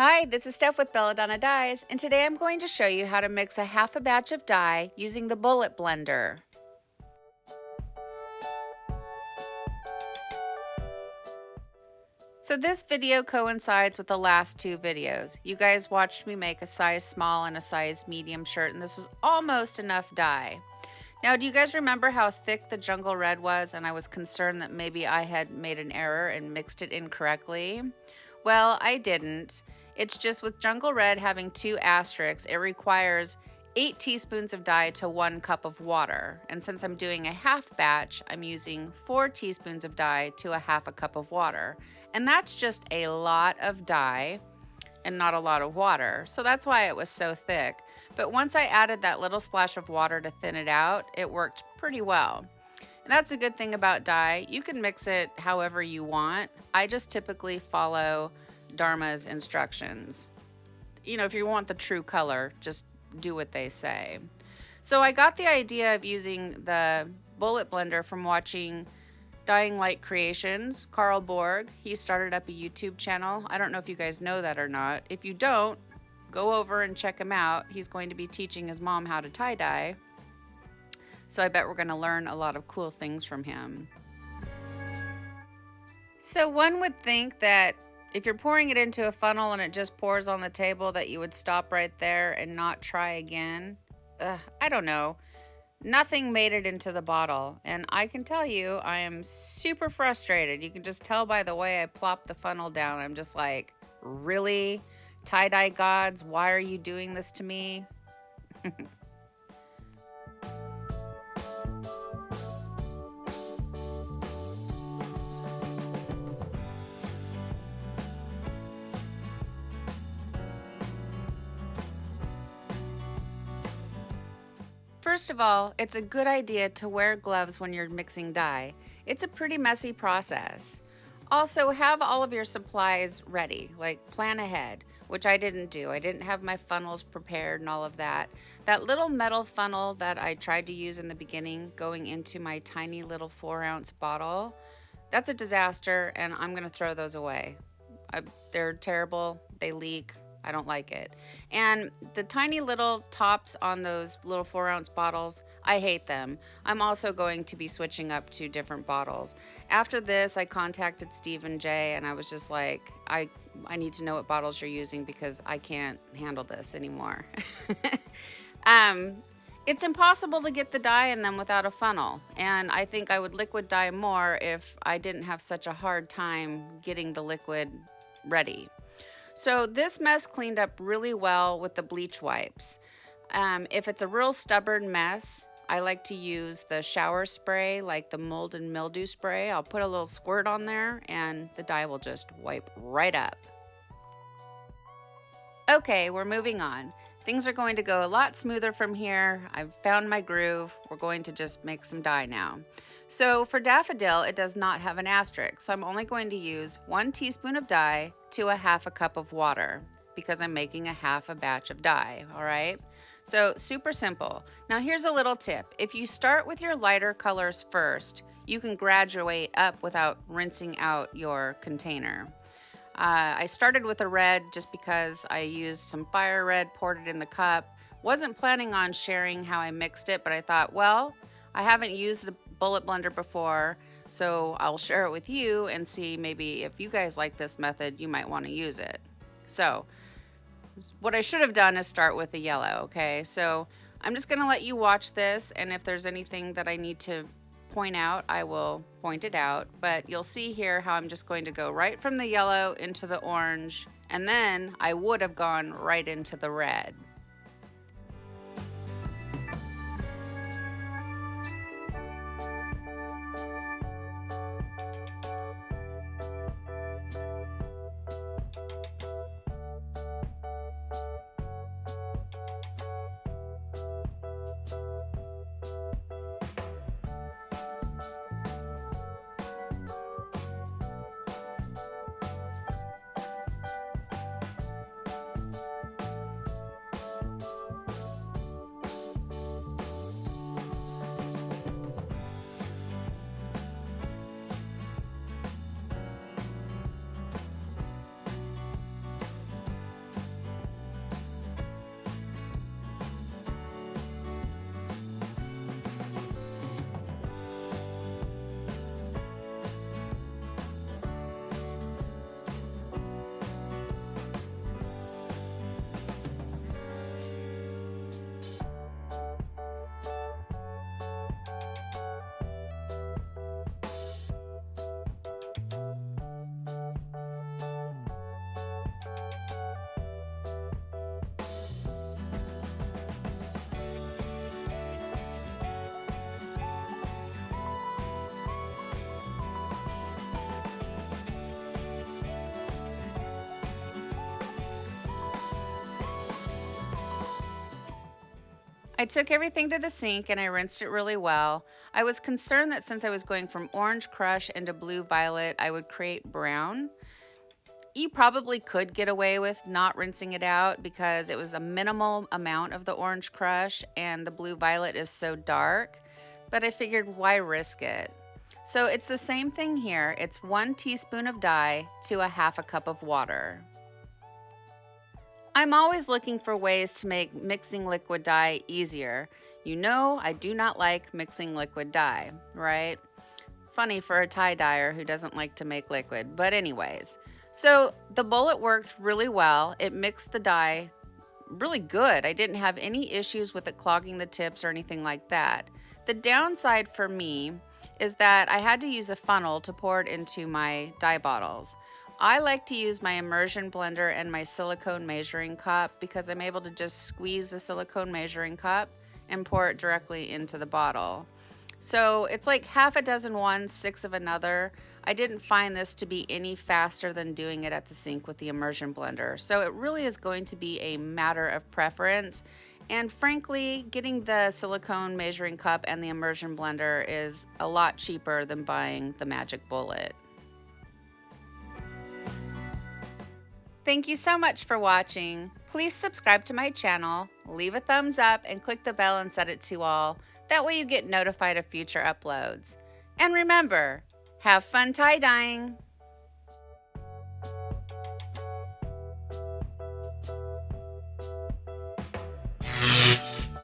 Hi, this is Steph with Belladonna Dyes, and today I'm going to show you how to mix a half a batch of dye using the bullet blender. So this video coincides with the last two videos. You guys watched me make a size small and a size medium shirt, and this was almost enough dye. Now, do you guys remember how thick the jungle red was, and I was concerned that maybe I had made an error and mixed it incorrectly? Well, I didn't. It's just with jungle red having two asterisks, it requires 8 teaspoons of dye to 1 cup of water. And since I'm doing a half batch, I'm using 4 teaspoons of dye to a half a cup of water. And that's just a lot of dye and not a lot of water. So that's why it was so thick. But once I added that little splash of water to thin it out, it worked pretty well. And that's a good thing about dye. You can mix it however you want. I just typically follow Dharma's instructions. You know, if you want the true color, just do what they say. So I got the idea of using the bullet blender from watching Dying Light Creations, Carl Borg. He started up a YouTube channel. I don't know if you guys know that or not. If you don't, go over and check him out. He's going to be teaching his mom how to tie-dye. So I bet we're going to learn a lot of cool things from him. So one would think that if you're pouring it into a funnel and it just pours on the table that you would stop right there and not try again. I don't know. Nothing made it into the bottle, and I can tell you I am super frustrated. You can just tell by the way I plop the funnel down. I'm just like, really? Tie-dye gods, why are you doing this to me? First of all, it's a good idea to wear gloves when you're mixing dye. It's a pretty messy process. Also, have all of your supplies ready, like plan ahead, which I didn't do. I didn't have my funnels prepared and all of that. That little metal funnel that I tried to use in the beginning going into my tiny little 4-ounce bottle, that's a disaster, and I'm going to throw those away. They're terrible. They leak. I don't like it. And the tiny little tops on those little 4-ounce bottles, I hate them. I'm also going to be switching up to different bottles. After this, I contacted Steve and Jay, and I was just like, I need to know what bottles you're using because I can't handle this anymore. It's impossible to get the dye in them without a funnel, and I think I would liquid dye more if I didn't have such a hard time getting the liquid ready. So this mess cleaned up really well with the bleach wipes. If it's a real stubborn mess, I like to use the shower spray, like the mold and mildew spray. I'll put a little squirt on there and the dye will just wipe right up. Okay, we're moving on. Things are going to go a lot smoother from here. I've found my groove. We're going to just make some dye now. So for daffodil, it does not have an asterisk, so I'm only going to use 1 teaspoon of dye to a half a cup of water because I'm making a half a batch of dye, all right? So super simple. Now here's a little tip. If you start with your lighter colors first, you can graduate up without rinsing out your container. I started with a red just because I used some fire red, poured it in the cup. Wasn't planning on sharing how I mixed it, but I thought, well, I haven't used the bullet blender before, so I'll share it with you and see maybe if you guys like this method, you might want to use it. So what I should have done is start with the yellow, okay? So I'm just going to let you watch this, and if there's anything that I need to point out, I will point it out, but you'll see here how I'm just going to go right from the yellow into the orange, and then I would have gone right into the red. I took everything to the sink and I rinsed it really well. I was concerned that since I was going from orange crush into blue violet, I would create brown. You probably could get away with not rinsing it out because it was a minimal amount of the orange crush and the blue violet is so dark, but I figured why risk it? So it's the same thing here. It's 1 teaspoon of dye to a half a cup of water. I'm always looking for ways to make mixing liquid dye easier. You know, I do not like mixing liquid dye, right? Funny for a tie-dyer who doesn't like to make liquid, but anyways. So the bullet worked really well. It mixed the dye really good. I didn't have any issues with it clogging the tips or anything like that. The downside for me is that I had to use a funnel to pour it into my dye bottles. I like to use my immersion blender and my silicone measuring cup because I'm able to just squeeze the silicone measuring cup and pour it directly into the bottle. So it's like half a dozen one, 6 of another. I didn't find this to be any faster than doing it at the sink with the immersion blender. So it really is going to be a matter of preference. And frankly, getting the silicone measuring cup and the immersion blender is a lot cheaper than buying the magic bullet. Thank you so much for watching. Please subscribe to my channel, leave a thumbs up, and click the bell and set it to all. That way you get notified of future uploads. And remember, have fun tie-dyeing!